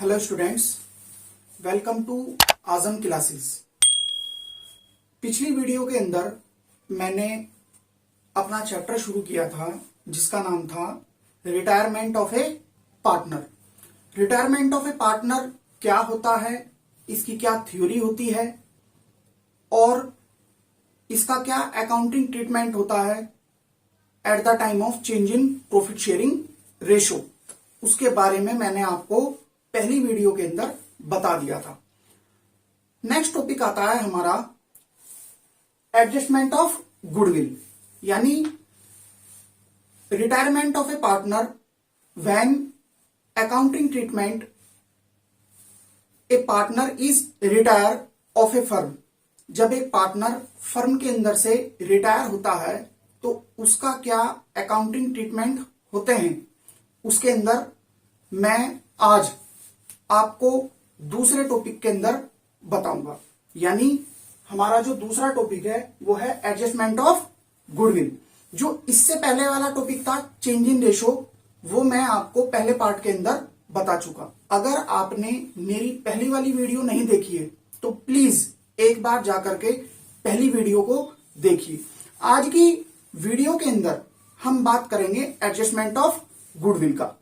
Hello students, welcome to Azam classes. पिछली video के अंदर मैंने अपना चैप्टर शुरू किया था जिसका नाम था retirement of A partner. Retirement of A partner क्या होता है, इसकी क्या थ्योरी होती है और इसका क्या अकाउंटिंग ट्रीटमेंट होता है eight the time of change in profit sharing ratio, उसके बारे में मैंने आपको पहली वीडियो के अंदर बता दिया था। नेक्स्ट टॉपिक आता है हमारा एडजस्टमेंट ऑफ गुडविल, यानी retirement of A partner when accounting treatment A partner is retire of A firm. जब एक पार्टनर फर्म के अंदर से रिटायर होता है तो उसका क्या अकाउंटिंग ट्रीटमेंट होते हैं, उसके अंदर मैं आज आपको दूसरे टॉपिक के अंदर बताऊंगा। यानी हमारा जो दूसरा टॉपिक है वो है एडजस्टमेंट ऑफ गुडविल। जो इससे पहले वाला टॉपिक था चेंज इन रेशो, वो मैं आपको पहले पार्ट के अंदर बता चुका। अगर आपने मेरी पहली वाली वीडियो नहीं देखी है तो प्लीज एक बार जाकर के पहली वीडियो को देखिए। आज की वीडियो के अंदर हम बात करेंगे एडजस्टमेंट ऑफ गुडविल का।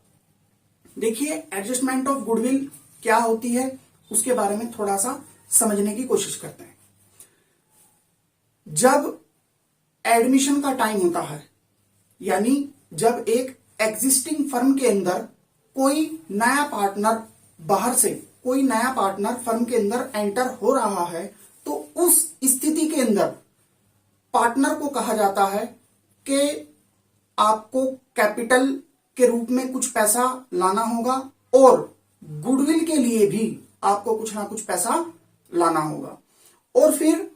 देखिए, एडजस्टमेंट ऑफ गुडविल क्या होती है उसके बारे में थोड़ा सा समझने की कोशिश करते हैं। जब एडमिशन का टाइम होता है, यानी जब एक एग्जिस्टिंग फर्म के अंदर कोई नया पार्टनर बाहर से कोई नया पार्टनर फर्म के अंदर एंटर हो रहा है, तो उस स्थिति के अंदर पार्टनर को कहा जाता है कि आपको कैपिटल के रूप में कुछ पैसा लाना होगा और गुडविल के लिए भी आपको कुछ ना कुछ पैसा लाना होगा। और फिर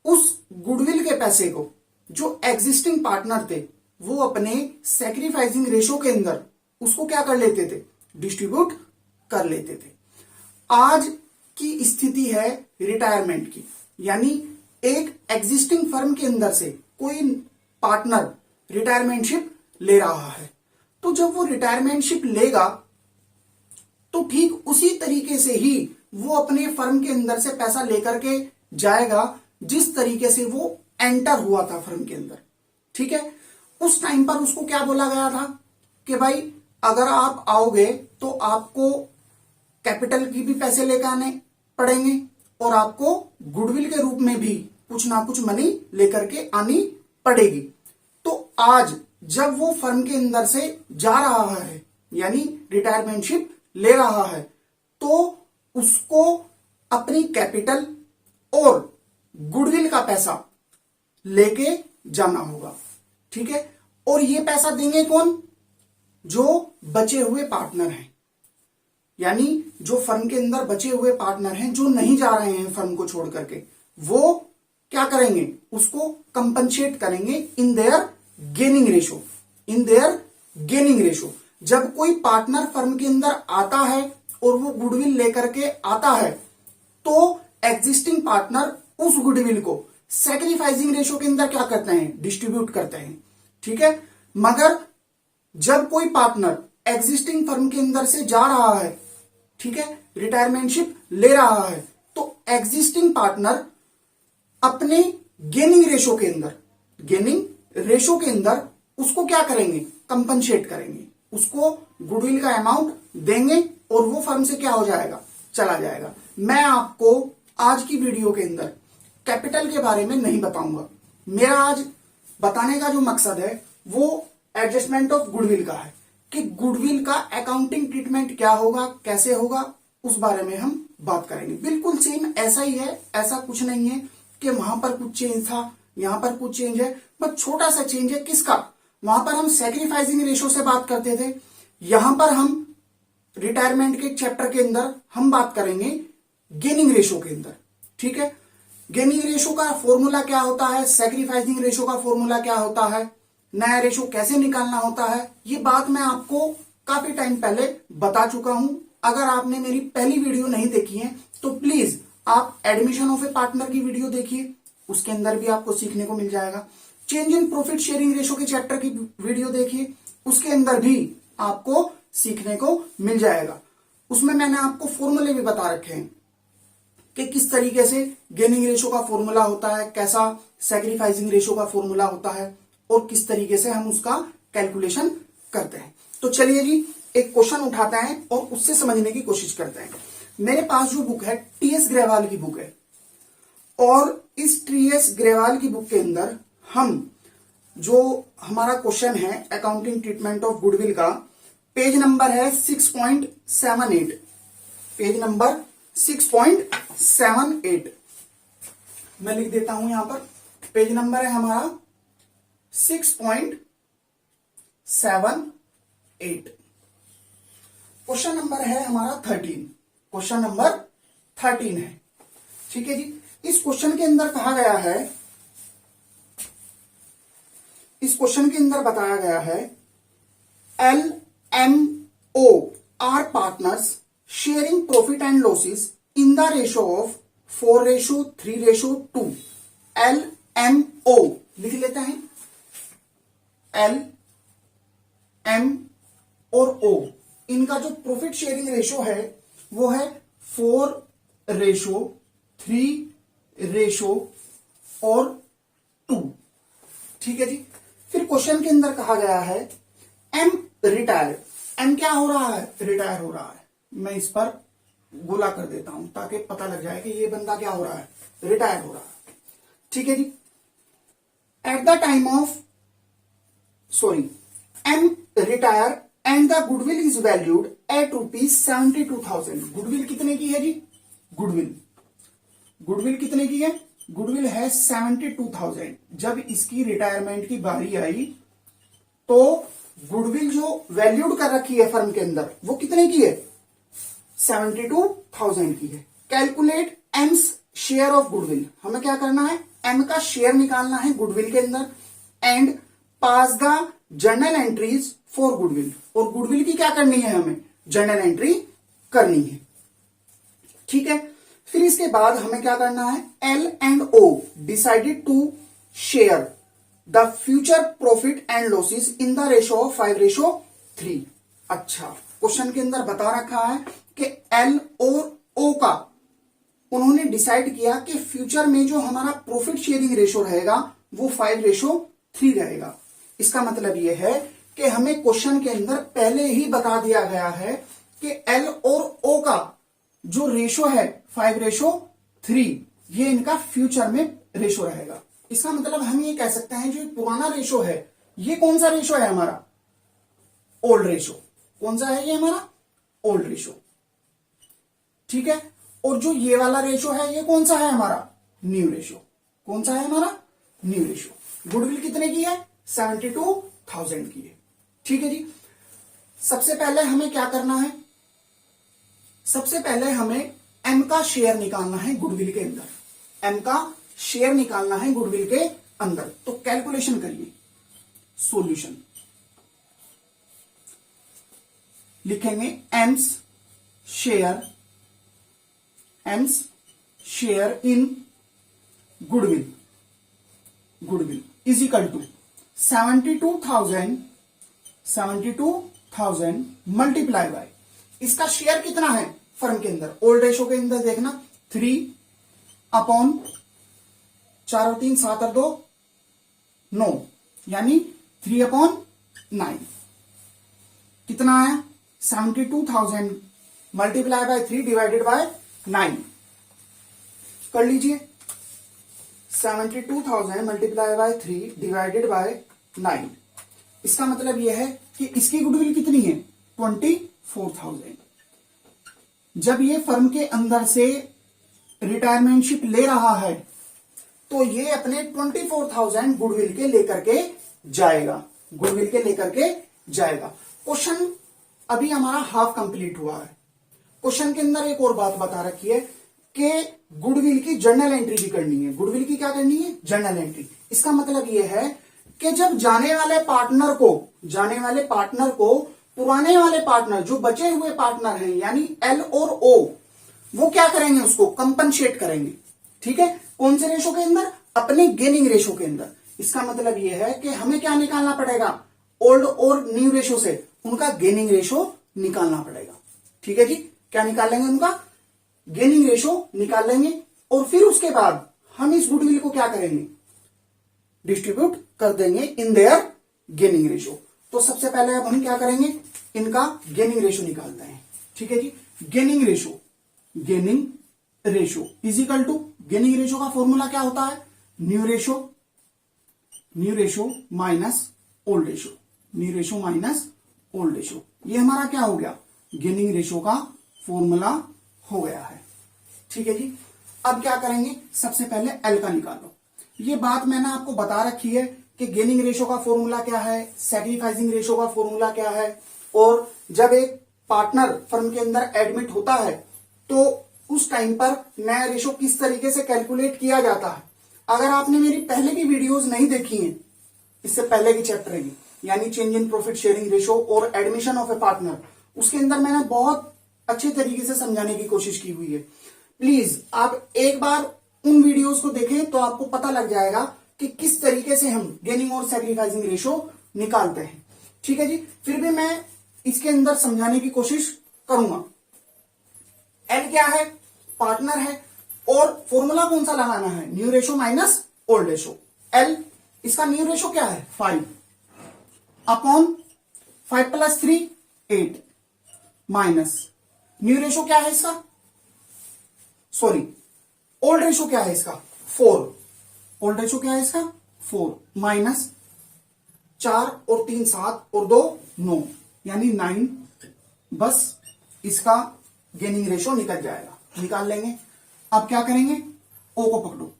उस गुडविल के पैसे को जो एग्जिस्टिंग पार्टनर थे वो अपने सैक्रिफाइसिंग रेशो के अंदर उसको क्या कर लेते थे, डिस्ट्रीब्यूट कर लेते थे। आज की स्थिति है रिटायरमेंट की, यानी एक एग्जिस्टिंग फर्म के अंदर से कोई पार्टनर रिटायरमेंटशिप ले रहा है, तो जब वो रिटायरमेंटशिप लेगा तो ठीक उसी तरीके से ही वो अपने फर्म के अंदर से पैसा लेकर के जाएगा जिस तरीके से वो एंटर हुआ था फर्म के अंदर। ठीक है, उस टाइम पर उसको क्या बोला गया था कि भाई अगर आप आओगे तो आपको कैपिटल की भी पैसे लेकर आने पड़ेंगे और आपको गुडविल के रूप में भी कुछ ना कुछ मनी लेकर के आनी पड़ेगी। तो आज जब वो फर्म के अंदर से जा रहा है, यानी रिटायरमेंटशिप ले रहा है, तो उसको अपनी कैपिटल और गुडविल का पैसा लेके जाना होगा। ठीक है, और ये पैसा देंगे कौन? जो बचे हुए पार्टनर हैं, यानी जो फर्म के अंदर बचे हुए पार्टनर हैं जो नहीं जा रहे हैं फर्म को छोड़ करके, वो क्या करेंगे, उसको कंपनसेट करेंगे in their gaining ratio. In their gaining ratio जब कोई पार्टनर फर्म के अंदर आता है और वो गुडविल लेकर के आता है तो एग्जिस्टिंग पार्टनर उस गुडविल को सैक्रिफाइसिंग रेशो के अंदर क्या करते हैं, डिस्ट्रीब्यूट करते हैं। ठीक है, मगर जब कोई पार्टनर एग्जिस्टिंग फर्म के अंदर से जा रहा है, ठीक है, रिटायरमेंटशिप ले रहा है, तो एग्जिस्टिंग पार्टनर अपने गेनिंग रेशो के अंदर उसको क्या करेंगे, कंपनसेट करेंगे, उसको गुडविल का अमाउंट देंगे और वो फर्म से क्या हो जाएगा, चला जाएगा। मैं आपको आज की वीडियो के अंदर कैपिटल के बारे में नहीं बताऊंगा। मेरा आज बताने का जो मकसद है वो एडजस्टमेंट ऑफ गुडविल का है कि गुडविल का अकाउंटिंग ट्रीटमेंट क्या होगा, कैसे होगा, उस बारे में हम बात करेंगे। बिल्कुल सेम ऐसा ही है, ऐसा कुछ नहीं है कि वहां पर कुछ चेंज था, यहां पर कुछ चेंज है, बस छोटा सा चेंज है। किसका? वहां पर हम सैक्रिफाइसिंग रेशो से बात करते थे, यहां पर हम रिटायरमेंट के चैप्टर के अंदर हम बात करेंगे गेनिंग रेशो के अंदर। ठीक है, गेनिंग रेशो का फॉर्मूला क्या होता है, सैक्रिफाइसिंग रेशो का फॉर्मूला क्या होता है, नया रेशो कैसे निकालना होता है, ये बात मैं आपको काफी टाइम पहले बता चुका हूं। अगर आपने मेरी पहली वीडियो नहीं देखी है तो प्लीज आप एडमिशन ऑफ ए पार्टनर की वीडियो देखिए, उसके अंदर भी आपको सीखने को मिल जाएगा। Change in profit sharing ratio के चैप्टर की वीडियो देखिए, उसके अंदर भी आपको सीखने को मिल जाएगा। उसमें मैंने आपको फॉर्मूले भी बता रखे हैं कि किस तरीके से गेनिंग रेशो का फॉर्मूला होता है, कैसा सैक्रिफाइसिंग रेशो का फॉर्मूला होता है और किस तरीके से हम उसका कैलकुलेशन करते हैं। तो चलिए जी एक क्वेश्चन उठाते हैं और उससे समझने की कोशिश करते हैं। मेरे पास जो बुक है टीएस ग्रेवाल की बुक है और इस टीएस ग्रेवाल की बुक के अंदर हम जो हमारा क्वेश्चन है अकाउंटिंग ट्रीटमेंट ऑफ गुडविल का, पेज नंबर है 6.78, पेज नंबर 6.78 मैं लिख देता हूं यहां पर। पेज नंबर है हमारा 6.78। क्वेश्चन नंबर है हमारा 13, क्वेश्चन नंबर 13 है। ठीक है जी। इस क्वेश्चन के अंदर कहा गया है, इस क्वेश्चन के अंदर बताया गया है LMO are partners sharing profit and losses in the ratio of 4:3:2। LMO लिख लेते हैं, L M और O, इनका जो प्रॉफिट शेयरिंग रेशो है वो है 4:3:2। ठीक है जी। फिर क्वेश्चन के अंदर कहा गया है M रिटायर, M क्या हो रहा है, रिटायर हो रहा है। मैं इस पर गोला कर देता हूं ताकि पता लग जाए कि ये बंदा क्या हो रहा है, रिटायर हो रहा है। ठीक है जी। At the time of M retire and the goodwill is valued at ₹72,000। Goodwill कितने की है जी, गुडविल कितने की है, गुडविल है 72,000। जब इसकी रिटायरमेंट की बारी आई तो गुडविल जो वैल्यूड कर रखी है फर्म के अंदर वो कितने की है, 72,000 की है। Calculate AIIMS share of goodwill, हमें क्या करना है, एम का शेयर निकालना है गुडविल के अंदर and pass the journal entries for goodwill, और गुडविल की क्या करनी है, हमें जर्नल एंट्री करनी है। ठीक है। फिर इसके बाद हमें क्या करना है, L and O decided to share the future profit and losses in the ratio of 5:3। अच्छा, क्वेश्चन के अंदर बता रखा है कि एल और ओ का उन्होंने डिसाइड किया कि फ्यूचर में जो हमारा प्रॉफिट शेयरिंग रेशो रहेगा वो 5:3 रहेगा। इसका मतलब यह है कि हमें क्वेश्चन के अंदर पहले ही बता दिया गया है कि एल और ओ का जो रेशो है 5:3, ये इनका फ्यूचर में रेशो रहेगा। इसका मतलब हम ये कह सकते हैं जो पुराना रेशो है ये कौन सा रेशो है, हमारा ओल्ड रेशो। कौन सा है ये, हमारा ओल्ड रेशो। ठीक है। और जो ये वाला रेशो है ये कौन सा है, हमारा न्यू रेशो। कौन सा है, हमारा न्यू रेशो। गुडविल कितने की है, 72,000 की है। ठीक है जी। सबसे पहले हमें क्या करना है, सबसे पहले हमें एम का शेयर निकालना है गुडविल के अंदर, एम का शेयर निकालना है गुडविल के अंदर। तो कैलकुलेशन करिए, सॉल्यूशन लिखेंगे M's share in goodwill is equal to 72,000 multiply by, इसका शेयर कितना है फर्म के अंदर, ओल्ड रेशो के अंदर देखना 3/4 और 3 7 और 2 9, यानी 3/9 कितना आया, 72,000 मल्टीप्लाई बाय 3 डिवाइडेड बाय 9 कर लीजिए। 72,000 मल्टीप्लाई बाय 3 डिवाइडेड बाय 9, इसका मतलब यह है कि इसकी गुडविल कितनी है, 24,000। जब ये फर्म के अंदर से रिटायरमेंटशिप ले रहा है तो ये अपने 24,000 गुडविल के लेकर के जाएगा, गुडविल के लेकर के जाएगा। क्वेश्चन अभी हमारा हाफ कंप्लीट हुआ है। क्वेश्चन के अंदर एक और बात बता रखी है कि गुडविल की जर्नल एंट्री भी करनी है। गुडविल की क्या करनी है, जर्नल एंट्री। इसका मतलब यह है कि जब जाने वाले पार्टनर को पुराने वाले पार्टनर जो बचे हुए पार्टनर हैं यानी एल और ओ, वो क्या करेंगे, उसको कंपनसेट करेंगे। ठीक है। कौन से रेशो के अंदर, अपने गेनिंग रेशो के अंदर। इसका मतलब यह है कि हमें क्या निकालना पड़ेगा, ओल्ड और न्यू रेशो से उनका गेनिंग रेशो निकालना पड़ेगा। ठीक है जी। क्या निकालेंगे, उनका गेनिंग रेशो निकालेंगे, और फिर उसके बाद हम इस गुडविल को क्या करेंगे, डिस्ट्रीब्यूट कर देंगे इन देयर गेनिंग रेशो। तो सबसे पहले अब हम क्या करेंगे, इनका गेनिंग रेशो निकालते हैं। ठीक है जी, gaining ratio is equal to, gaining ratio का फॉर्मूला क्या होता है, new ratio minus old ratio, new ratio minus old ratio. ये हमारा क्या हो गया, गेनिंग रेशो का फॉर्मूला हो गया है। ठीक है जी, अब क्या करेंगे, सबसे पहले एल का निकालो। ये बात मैंने आपको बता रखी है कि गेनिंग रेशो का फॉर्मूला क्या है, सैक्रिफाइसिंग रेशो का फॉर्मूला क्या है, और जब एक पार्टनर फर्म के अंदर एडमिट होता है तो उस टाइम पर नया रेशो किस तरीके से कैलकुलेट किया जाता है। अगर आपने मेरी पहले की वीडियोस नहीं देखी हैं, इससे पहले की चैप्टर की, यानी change in profit sharing ratio और एडमिशन ऑफ ए पार्टनर, उसके अंदर मैंने बहुत अच्छे तरीके से समझाने की कोशिश की हुई है। प्लीज आप एक बार उन वीडियोस को देखें तो आपको पता लग जाएगा कि किस तरीके से हम गेनिंग और सैक्रिफाइसिंग रेशो निकालते हैं। ठीक है जी, फिर भी मैं इसके अंदर समझाने की कोशिश करूंगा। एल क्या है, पार्टनर है, और फॉर्मूला कौन सा लगाना है, new ratio minus old ratio. L, इसका न्यू रेशो क्या है, 5 upon 5 plus 3 8 minus new ratio क्या है इसका, सॉरी ओल्ड रेशो क्या है इसका, 4, ओल्ड रेशो क्या है इसका 4 माइनस 4 और 3 7 और 2 9 यानी 9। बस इसका गेनिंग रेशो निकल जाएगा, निकाल लेंगे। अब क्या करेंगे, ओ को पकड़ो,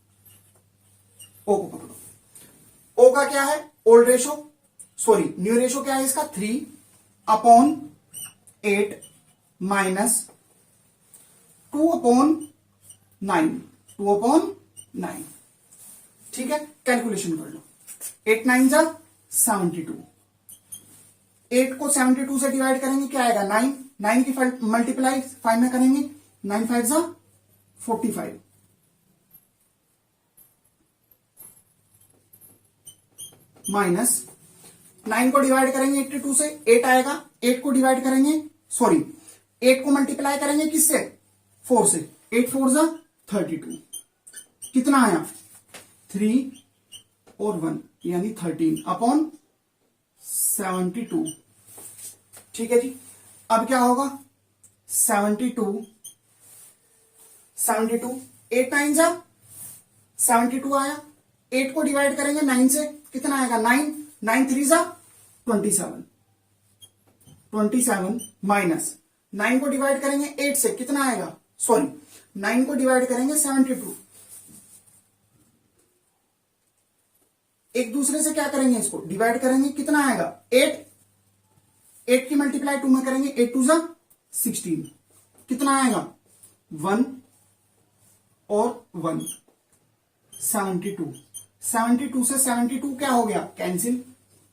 ओ का क्या है, old ratio, sorry new ratio क्या है इसका 3 अपॉन 8 माइनस 2 अपॉन 9। ठीक है, कैलकुलेशन कर लो, 8 9 जा 72, 8 को 72 से डिवाइड करेंगे क्या आएगा 9, 9 की मल्टीप्लाई 5 में करेंगे, 9 5 जा 45 माइनस 9 को डिवाइड करेंगे 82 से 8 आएगा, 8 को डिवाइड करेंगे, सॉरी 8 को मल्टीप्लाई करेंगे किससे, 4 से, 8 4 जा 32, कितना आया 3 और 1 यानी 13 अपॉन 72। ठीक है जी, अब क्या होगा 72 8 9 जा 72 आया, 8 को डिवाइड करेंगे 9 से, कितना आएगा 9 9 3 जा 27 माइनस 9 को डिवाइड करेंगे 8 से, कितना आएगा, सॉरी 9 को डिवाइड करेंगे 72, एक दूसरे से क्या करेंगे, इसको डिवाइड करेंगे, कितना आएगा 8 की मल्टीप्लाई 2 में करेंगे, 8 2 जा 16, कितना आएगा 1 और 1 72 से 72 क्या हो गया, कैंसिल,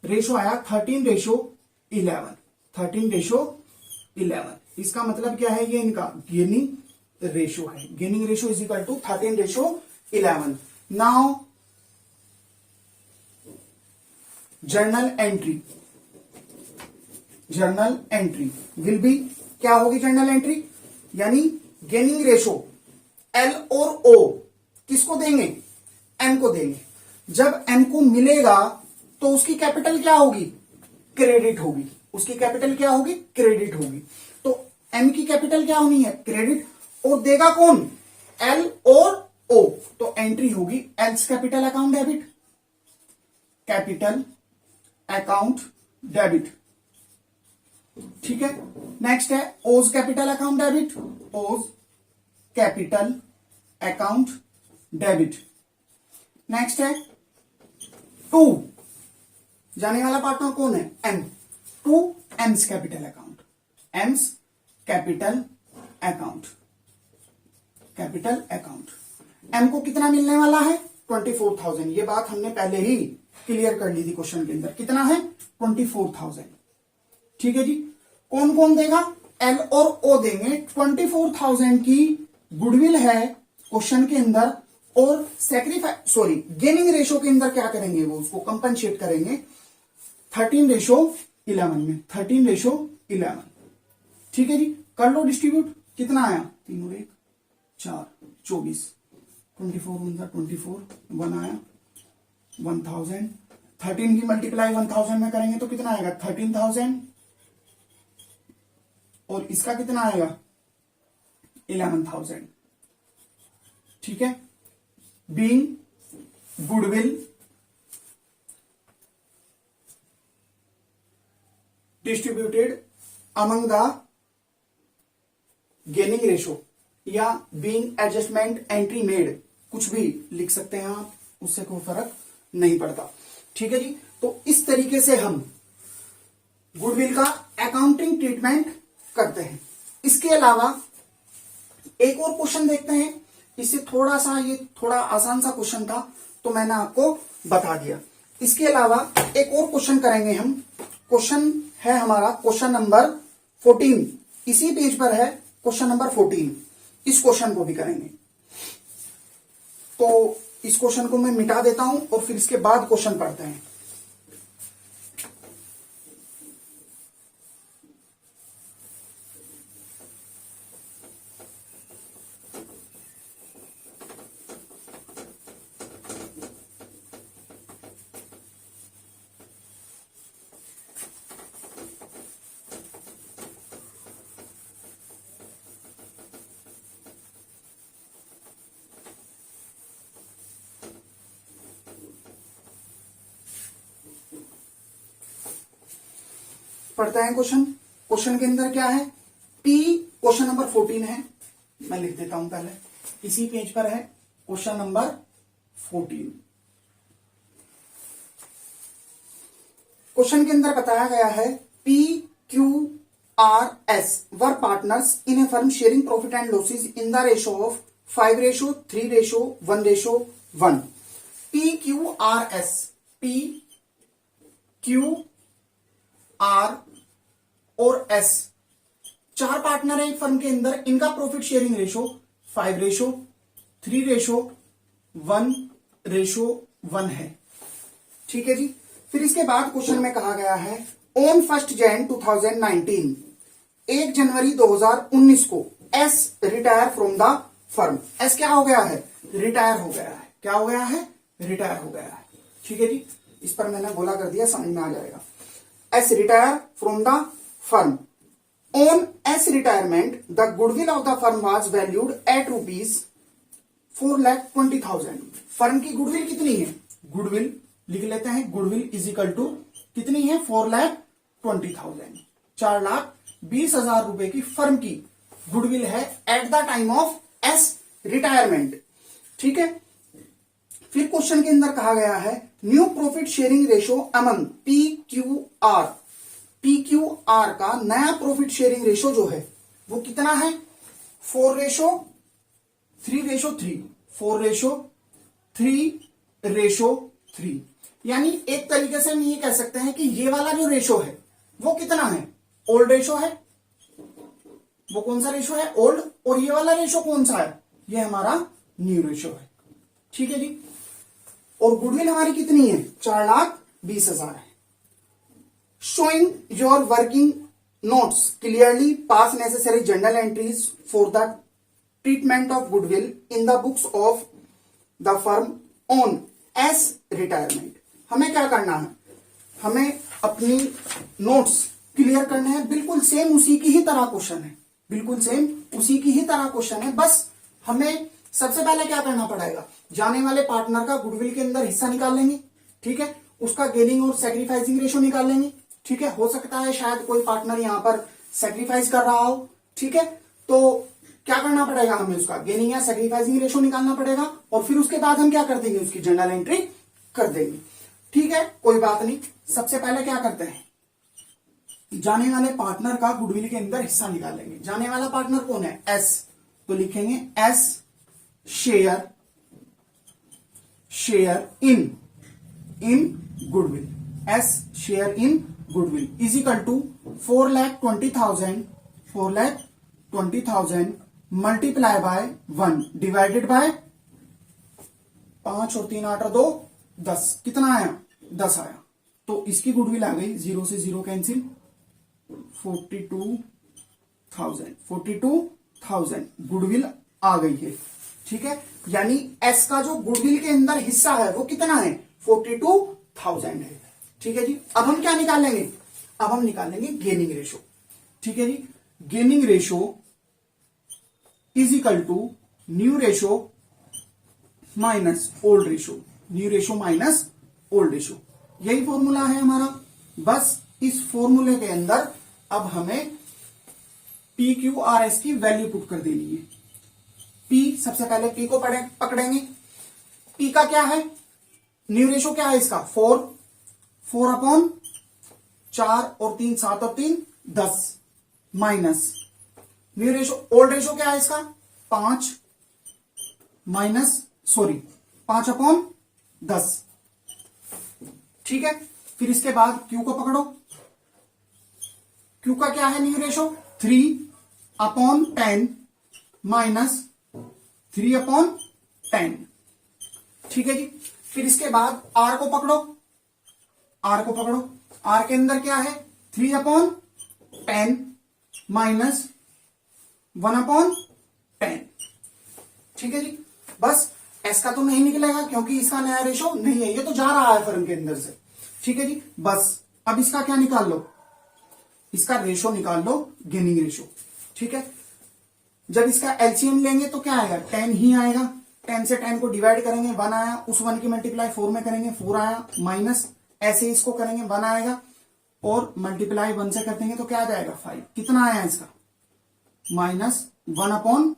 रेशो आया 13:11। इसका मतलब क्या है, ये इनका गेनिंग रेशो है, gaining ratio is equal to 13:11। Now journal entry will be, क्या होगी जर्नल एंट्री, यानी गेनिंग रेशो एल और ओ किसको देंगे, एन को देंगे। जब एन को मिलेगा तो उसकी कैपिटल क्या होगी, क्रेडिट होगी, उसकी कैपिटल क्या होगी, क्रेडिट होगी। तो एन की कैपिटल क्या होनी है, क्रेडिट, और देगा कौन, एल और ओ, तो एंट्री होगी एल्स कैपिटल अकाउंट डेबिट। ठीक है, नेक्स्ट है O's capital account debit. Next है टू, जाने वाला पार्टनर कौन है, M, to M's capital account. M को कितना मिलने वाला है, 24,000। ये बात हमने पहले ही क्लियर कर ली थी क्वेश्चन के अंदर, कितना है 24,000। ठीक है जी, कौन कौन देगा, एल और ओ देंगे। 24,000 की गुडविल है क्वेश्चन के अंदर, और गेनिंग रेशो के अंदर क्या करेंगे, वो उसको कंपनसेट करेंगे 13:11 में, 13:11। ठीक है जी, कर लो डिस्ट्रीब्यूट, कितना आया, 3 और 1 4, 24, 24 24, 1 आया 1000। 13 की मल्टीप्लाई 1000 में करेंगे तो कितना आएगा 13,000, और इसका कितना आएगा 11,000। ठीक है। Being goodwill distributed among the gaining ratio या बीइंग एडजस्टमेंट एंट्री मेड, कुछ भी लिख सकते हैं आप, उससे कोई फर्क नहीं पड़ता। ठीक है जी। तो इस तरीके से हम गुडविल का अकाउंटिंग ट्रीटमेंट करते हैं। इसके अलावा एक और क्वेश्चन देखते हैं, इससे थोड़ा सा, ये थोड़ा आसान सा क्वेश्चन था तो मैंने आपको बता दिया। इसके अलावा एक और क्वेश्चन करेंगे हम। क्वेश्चन है हमारा क्वेश्चन नंबर 14, इसी पेज पर है क्वेश्चन नंबर 14। इस क्वेश्चन को भी करेंगे। तो इस क्वेश्चन को मैं मिटा देता हूं और फिर इसके बाद क्वेश्चन पढ़ते हैं। पढ़ते हैं क्वेश्चन। क्वेश्चन के अंदर क्या है, पी, क्वेश्चन नंबर 14 है, मैं लिख देता हूं पहले, इसी पेज पर है क्वेश्चन नंबर 14। क्वेश्चन के अंदर बताया गया है P Q R S were partners in A firm sharing profit and losses in the ratio of 5:3:1:1। P Q R S, P Q are और एस, 4 पार्टनर है एक फर्म के अंदर, इनका प्रॉफिट शेयरिंग रेशो 5:3:1:1 है। ठीक है जी। फिर इसके बाद क्वेश्चन में कहा गया है ऑन 1 Jan 2019, 1 जनवरी 2019 को S retire from the firm. S क्या हो गया है, रिटायर हो गया है। क्या हो गया है, रिटायर हो गया है। ठीक है जी। इस पर मैंने गोला कर दिया, समझ में आ जाएगा। S retire from the firm. On S retirement the goodwill of the firm was valued at ₹4,20,000। Firm की गुडविल कितनी है, गुडविल लिख लेते हैं, गुडविल इज इक्वल टू कितनी है, 4,20,000। 4,20,000 रुपए की फर्म की गुडविल है eight the time of S retirement. ठीक है। फिर क्वेश्चन के अंदर कहा गया है new profit sharing ratio among P Q are. P Q are का नया प्रॉफिट शेयरिंग रेशो जो है वो कितना है, 4:3:3, 4:3:3। यानी एक तरीके से हम ये कह सकते हैं कि ये वाला जो रेशो है वो कितना है, ओल्ड रेशो है। वो कौन सा रेशो है, ओल्ड। और ये वाला रेशो कौन सा है, ये हमारा न्यू रेशो है। ठीक है जी। और गुडविल हमारी कितनी है, 4,20,000 है। Showing your working notes clearly pass necessary journal entries for the treatment of goodwill in the books of the firm on S retirement. हमें क्या करना है, हमें अपनी नोट्स क्लियर करने हैं। बिल्कुल सेम उसी की ही तरह क्वेश्चन है, बिल्कुल सेम उसी की ही तरह क्वेश्चन है। बस हमें सबसे पहले क्या करना पड़ेगा, जाने वाले पार्टनर का गुडविल के अंदर हिस्सा निकाल लेंगे। ठीक है। उसका गेनिंग और सैक्रिफाइसिंग रेशो निकाल लेंगे। ठीक है। हो सकता है शायद कोई पार्टनर यहां पर सैक्रिफाइस कर रहा हो। ठीक है। तो क्या करना पड़ेगा, हमें उसका गेनिंग या सैक्रिफाइसिंग रेशो निकालना पड़ेगा और फिर उसके बाद हम क्या कर देंगे, उसकी जर्नल एंट्री कर देंगे। ठीक है, कोई बात नहीं। सबसे पहले क्या करते हैं, जाने वाले पार्टनर का गुडविल के अंदर हिस्सा निकालेंगे। जाने वाला पार्टनर कौन है, एस। तो लिखेंगे S share in goodwill, S share in goodwill is equal to 4,20,000 multiply by 1 divided by 5 और 3 8 और 2 10। कितना आया, 10 आया। तो इसकी गुडविल आ गई, 0 से 0 कैंसिल, 42,000 42,000 गुडविल आ गई है। ठीक है, यानी एस का जो गुडविल के अंदर हिस्सा है वो कितना है, 42,000 है। ठीक है जी, अब हम क्या निकालेंगे, अब हम निकालेंगे गेनिंग रेशो। ठीक है जी, gaining ratio is equal to new ratio minus old ratio, new ratio minus old ratio, यही फॉर्मूला है हमारा। बस इस फॉर्मूले के अंदर अब हमें पी क्यू आर एस की वैल्यू पुट कर देनी है। पी, सबसे पहले पी को पकड़ेंगे। पी का क्या है, न्यू रेशो क्या है इसका, 4 अपॉन 4 और 3 7 और 3 10 minus new ratio, old ratio क्या है इसका 5 माइनस 5 अपॉन 10। ठीक है, फिर इसके बाद क्यू को पकड़ो। क्यू का क्या है new ratio, 3 upon 10 minus 3 upon 10। ठीक है जी, फिर इसके बाद आर को पकड़ो। आर को पकड़ो, आर के अंदर क्या है 3 अपॉन 10 माइनस 1 अपॉन 10। ठीक है जी, बस एस का तो नहीं निकलेगा क्योंकि इसका नया रेशो नहीं है, ये तो जा रहा है फर्म के अंदर से। ठीक है जी, बस अब इसका क्या निकाल लो, इसका रेशो निकाल लो, गेनिंग रेशो। ठीक है, जब इसका एलसीएम लेंगे तो क्या आएगा, 10 ही आएगा। 10 से 10 को डिवाइड करेंगे 1 आया, उस 1 की मल्टीप्लाई 4 में करेंगे 4 आया, माइनस ऐसे इसको करेंगे 1 आएगा और मल्टीप्लाई 1 से कर देंगे तो क्या आ जाएगा 5। कितना आया इसका, माइनस 1 अपॉन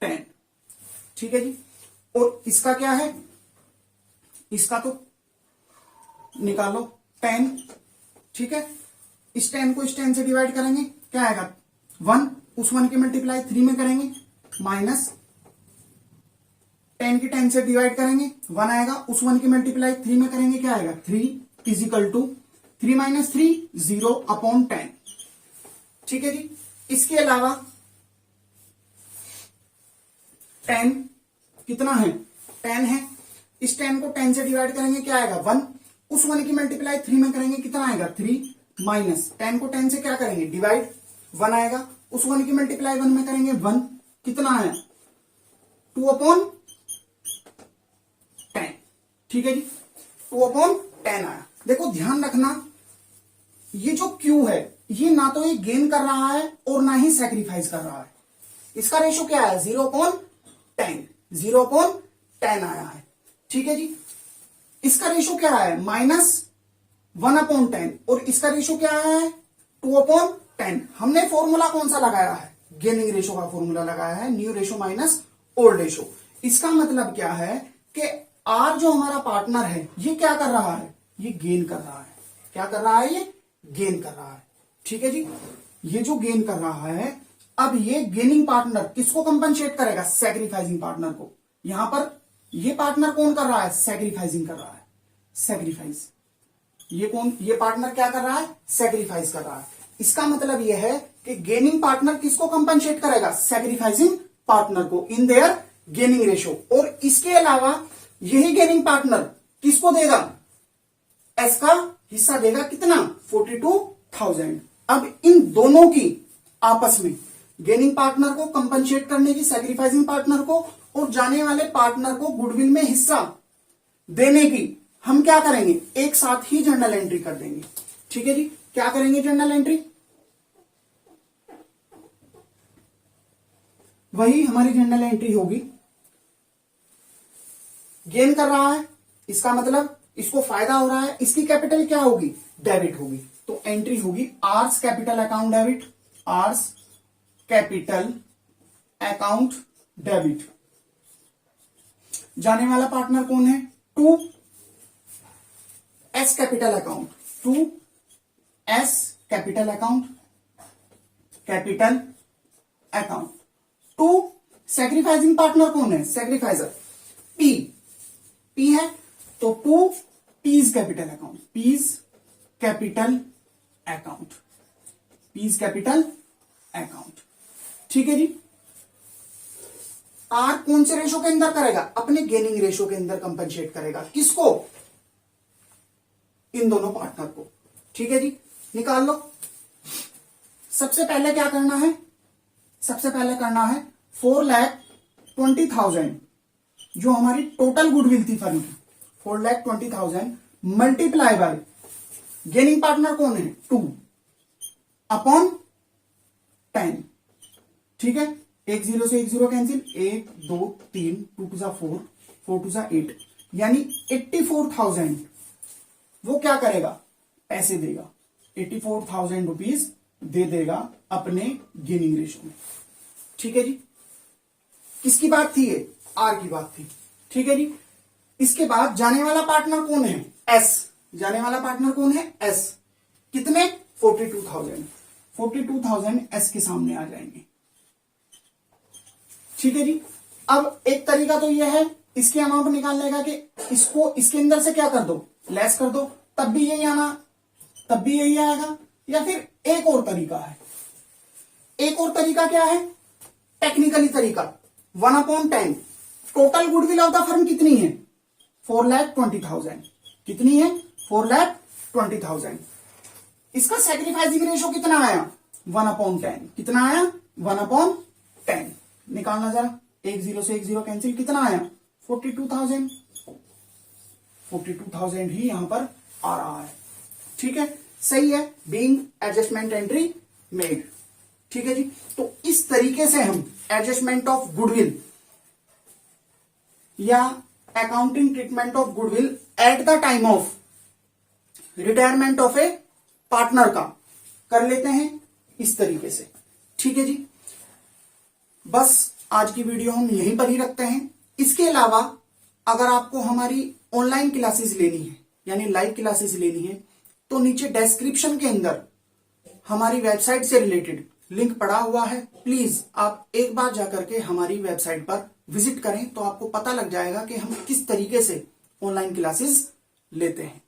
10। ठीक है जी, और इसका क्या है, इसका तो निकालो 10। ठीक है, इस 10 को इस 10 से डिवाइड करेंगे क्या आएगा 1, उस 1 की मल्टीप्लाई 3 में करेंगे माइनस 10 की 10 से डिवाइड करेंगे 1 आएगा, उस 1 की मल्टीप्लाई 3 में करेंगे क्या आएगा 3 is equal to 3 minus 3 0 upon 10। ठीक है जी, इसके अलावा 10 कितना है 10 है, इस 10 को 10 से डिवाइड करेंगे क्या आएगा 1, उस 1 की मल्टीप्लाई 3 में करेंगे कितना आएगा 3 माइनस 10 को 10 से क्या करेंगे डिवाइड 1 आएगा, उस 1 की मल्टीप्लाई 1 में करेंगे 1, कितना आया 2 अपॉन 10। ठीक है जी, 2 अपॉन 10 आया। देखो ध्यान रखना, ये जो Q है ये ना तो ये गेन कर रहा है और ना ही सैक्रिफाइस कर रहा है। इसका रेशो क्या है 0 अपॉन 10, 0 अपॉन 10 आया है। ठीक है जी, इसका रेशो क्या है माइनस 1 अपॉन 10 और इसका रेशो क्या है 2 अपॉन 10। हमने फॉर्मूला कौन सा लगाया है, गेनिंग रेशो का फॉर्मूला लगाया है, new ratio minus old ratio. इसका मतलब क्या है कि आर जो हमारा पार्टनर है ये क्या कर रहा है, ये गेन कर रहा है। क्या कर रहा है, ये गेन कर रहा है। ठीक है जी, ये जो गेन कर रहा है, अब ये गेनिंग पार्टनर किसको कंपनसेट करेगा, सैक्रिफाइसिंग पार्टनर को। यहां पर ये पार्टनर कौन कर रहा है, सैक्रिफाइसिंग कर रहा है, सैक्रिफाइस। ये कौन, ये पार्टनर क्या कर रहा है, सैक्रिफाइस कर रहा है। इसका मतलब यह है कि गेनिंग पार्टनर किसको कंपनसेट करेगा, सैक्रिफाइसिंग पार्टनर को इन देयर गेनिंग रेशो। और इसके अलावा यही गेनिंग पार्टनर किसको देगा, एस का हिस्सा देगा कितना 42,000। अब इन दोनों की आपस में गेनिंग पार्टनर को कंपनसेट करने की, सैक्रिफाइसिंग पार्टनर को और जाने वाले पार्टनर को गुडविल में हिस्सा देने की हम क्या करेंगे, एक साथ ही जर्नल एंट्री कर देंगे। ठीक है जी, क्या करेंगे जर्नल एंट्री, वही हमारी जर्नल एंट्री होगी। गेन कर रहा है, इसका मतलब इसको फायदा हो रहा है, इसकी कैपिटल क्या होगी, डेबिट होगी। तो एंट्री होगी R's capital account debit, R's capital account debit. जाने वाला पार्टनर कौन है, to S capital account, to S capital account, capital account. To sacrificing partner कौन है, सैक्रिफाइजर पी, पी है तो to P's capital account, P's capital account, P's capital account. ठीक है जी, आर कौन से रेशो के अंदर करेगा, अपने गेनिंग रेशो के अंदर कंपनसेट करेगा, किसको, इन दोनों पार्टनर को। ठीक है जी, निकाल लो। सबसे पहले क्या करना है, सबसे पहले करना है 4,20,000 जो हमारी टोटल गुडविल थी फर्म की, 4,20,000 मल्टीप्लाई बाय गेनिंग पार्टनर कौन है 2 अपॉन 10। ठीक है, 1 0 से 1 0 कैंसिल, 1 2 3, 2 टू 4, 4 टू 8, यानी 84,000 वो क्या करेगा, पैसे देगा, 84,000 रुपीज दे देगा अपने गेनिंग रेशो में। ठीक है जी, किसकी बात थी ये, आर की बात थी। ठीक है जी, इसके बाद जाने वाला पार्टनर कौन है, एस। जाने वाला पार्टनर कौन है, एस। कितने, 42,000। 42,000 एस के सामने आ जाएंगे। ठीक है जी, अब एक तरीका तो यह है इसके अमाउंट निकालने का कि इसको इसके अंदर से क्या कर दो, लेस कर दो, तब भी यही आना, तब भी यही आएगा। या फिर एक और तरीका है, एक और तरीका क्या है, टेक्निकली तरीका, 1/10। Total goodwill of the firm कितनी है, 4,20,000। कितनी है, 4,20,000। इसका सैक्रिफाइसिंग रेशो कितना आया, 1/10। कितना आया, 1/10। निकालना जरा, 1 0 से 1 0 कैंसिल, कितना आया, 42,000। 42,000 ही यहां पर आ रहा है। ठीक है, सही है, बीइंग एडजस्टमेंट एंट्री मेड। ठीक है जी, तो इस तरीके से हम एडजस्टमेंट ऑफ गुडविल या accounting treatment of goodwill eight the time of retirement of A partner का कर लेते हैं इस तरीके से। ठीक है जी, बस आज की वीडियो हम यहीं पर ही रखते हैं। इसके अलावा अगर आपको हमारी ऑनलाइन क्लासेस लेनी है यानी लाइव क्लासेस लेनी है तो नीचे डिस्क्रिप्शन के अंदर हमारी वेबसाइट से रिलेटेड लिंक पड़ा हुआ है। प्लीज आप एक बार जाकर के हमारी वेबसाइट पर विजिट करें तो आपको पता लग जाएगा कि हम किस तरीके से ऑनलाइन क्लासेस लेते हैं।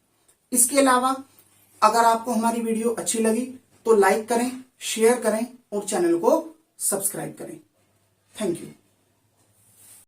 इसके अलावा अगर आपको हमारी वीडियो अच्छी लगी तो लाइक करें, शेयर करें और चैनल को सब्सक्राइब करें। Thank you.